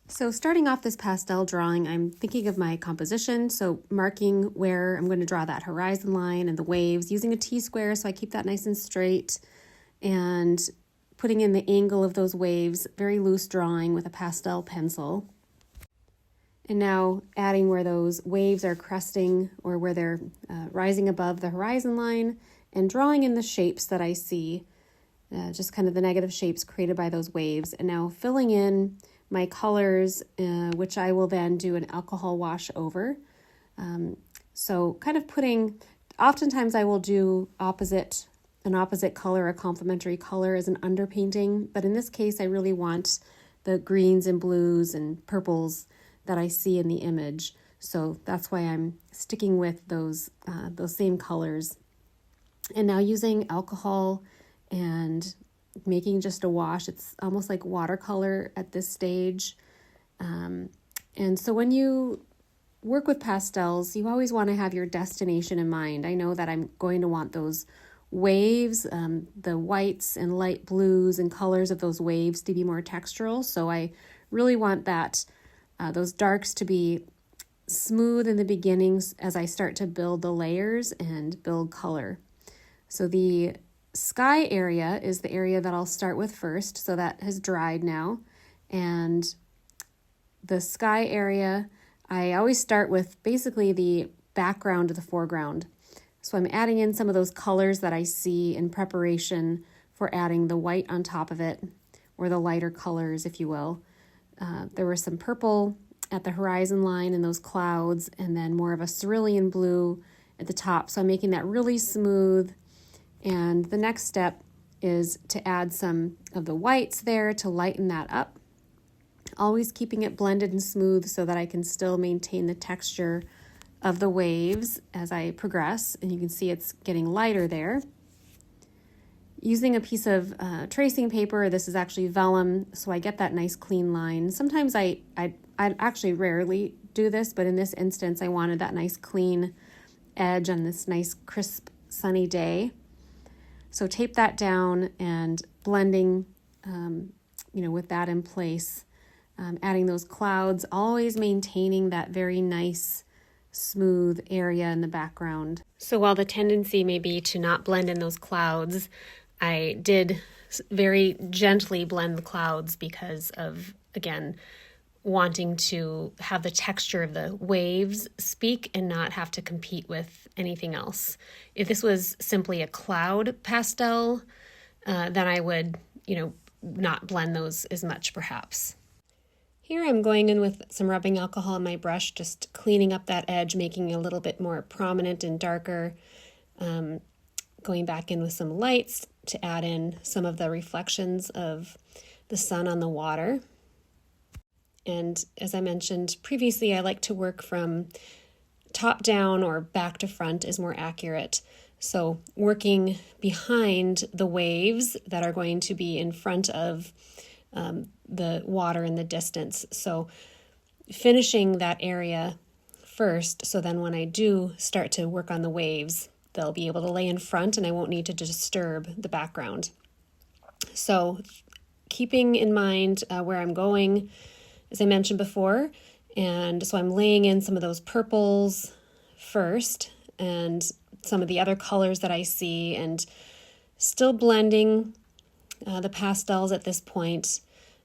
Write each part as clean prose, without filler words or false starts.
So starting off this pastel drawing, I'm thinking of my composition, so marking where I'm going to draw that horizon line and the waves, using a T-square so I keep that nice and straight, and putting in the angle of those waves, very loose drawing with a pastel pencil. And now adding where those waves are cresting or where they're rising above the horizon line, and drawing in the shapes that I see, just kind of the negative shapes created by those waves. And now filling in my colors, which I will then do an alcohol wash over. So kind of oftentimes I will do an opposite color, a complementary color as an underpainting, but in this case I really want the greens and blues and purples that I see in the image. So that's why I'm sticking with those same colors. And now using alcohol and making just a wash. It's almost like watercolor at this stage. And so when you work with pastels, you always want to have your destination in mind. I know that I'm going to want those waves, the whites and light blues and colors of those waves to be more textural. So I really want those darks to be smooth in the beginnings as I start to build the layers and build color. So the sky area is the area that I'll start with first, so that has dried now. And the sky area, I always start with basically the background to the foreground. So I'm adding in some of those colors that I see in preparation for adding the white on top of it, or the lighter colors, if you will. There was some purple at the horizon line in those clouds, and then more of a cerulean blue at the top. So I'm making that really smooth. And the next step is to add some of the whites there to lighten that up, always keeping it blended and smooth so that I can still maintain the texture of the waves as I progress. And you can see it's getting lighter there. Using a piece of tracing paper, this is actually vellum, so I get that nice clean line. Sometimes I actually rarely do this, but in this instance I wanted that nice clean edge on this nice crisp sunny day. So tape that down and blending, with that in place, adding those clouds, always maintaining that very nice, smooth area in the background. So while the tendency may be to not blend in those clouds, I did very gently blend the clouds because of, again, wanting to have the texture of the waves speak and not have to compete with anything else. If this was simply a cloud pastel, then I would, not blend those as much perhaps. Here I'm going in with some rubbing alcohol on my brush, just cleaning up that edge, making it a little bit more prominent and darker. Going back in with some lights to add in some of the reflections of the sun on the water. And as I mentioned previously, I like to work from top down or back to front is more accurate. So working behind the waves that are going to be in front of the water in the distance. So finishing that area first, so then when I do start to work on the waves, they'll be able to lay in front and I won't need to disturb the background. So keeping in mind where I'm going, as I mentioned before, and so I'm laying in some of those purples first and some of the other colors that I see, and still blending the pastels at this point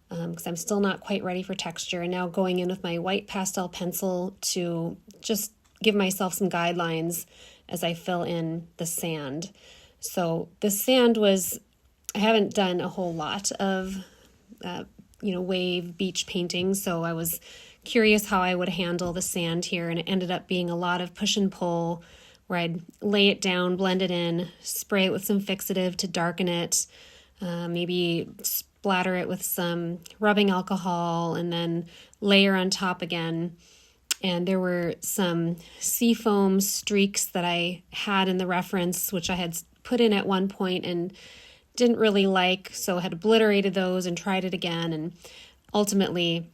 because I'm still not quite ready for texture. And now going in with my white pastel pencil to just give myself some guidelines as I fill in the sand. So the sand I haven't done a whole lot of wave beach painting, so I was curious how I would handle the sand here, and it ended up being a lot of push and pull where I'd lay it down, blend it in, spray it with some fixative to darken it, maybe splatter it with some rubbing alcohol, and then layer on top again. And there were some seafoam streaks that I had in the reference, which I had put in at one point and didn't really like, so had obliterated those and tried it again. And ultimately,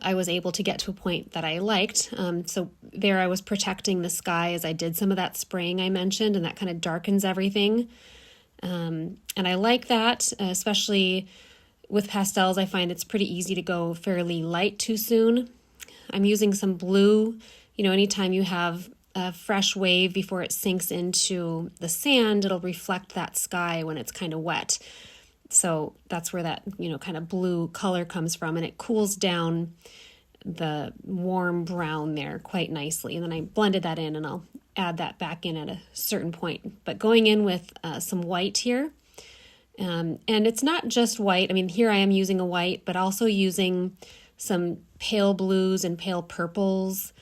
I was able to get to a point that I liked. So there I was protecting the sky as I did some of that spraying I mentioned, and that kind of darkens everything. And I like that, especially with pastels, I find it's pretty easy to go fairly light too soon. I'm using some blue. Anytime you have a fresh wave before it sinks into the sand, it'll reflect that sky when it's kind of wet. So that's where that, kind of blue color comes from, and it cools down the warm brown there quite nicely. And then I blended that in, and I'll add that back in at a certain point. But going in with some white here, and it's not just white. I mean, here I am using a white, but also using some pale blues and pale purples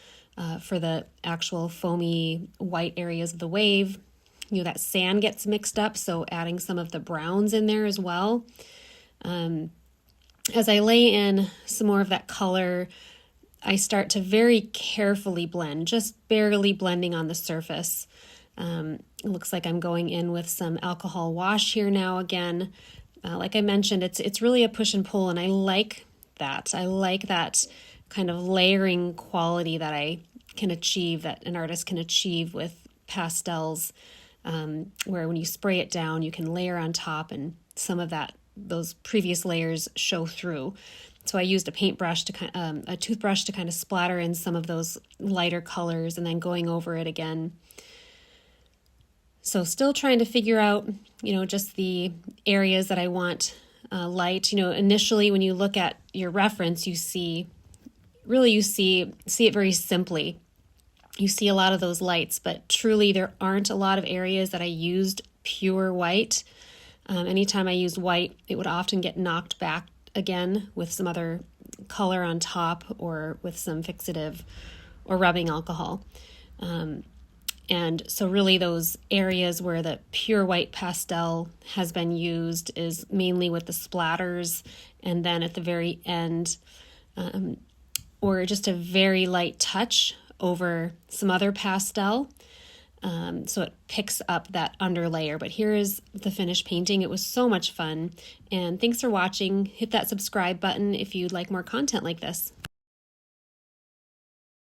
for the actual foamy white areas of the wave. That sand gets mixed up, so adding some of the browns in there as well. As I lay in some more of that color, I start to very carefully blend, just barely blending on the surface. It looks like I'm going in with some alcohol wash here now again. Like I mentioned, it's really a push and pull, and I like that. I like that kind of layering quality that I can achieve, that an artist can achieve with pastels, where when you spray it down, you can layer on top, and some of those previous layers show through. So I used a paintbrush a toothbrush to kind of splatter in some of those lighter colors, and then going over it again. So still trying to figure out, just the areas that I want light. Initially when you look at your reference, you see it very simply. You see a lot of those lights, but truly there aren't a lot of areas that I used pure white. Anytime I used white, it would often get knocked back again with some other color on top, or with some fixative or rubbing alcohol. And so really those areas where the pure white pastel has been used is mainly with the splatters, and then at the very end, or just a very light touch over some other pastel. So it picks up that underlayer. But here is the finished painting. It was so much fun. And thanks for watching. Hit that subscribe button if you'd like more content like this.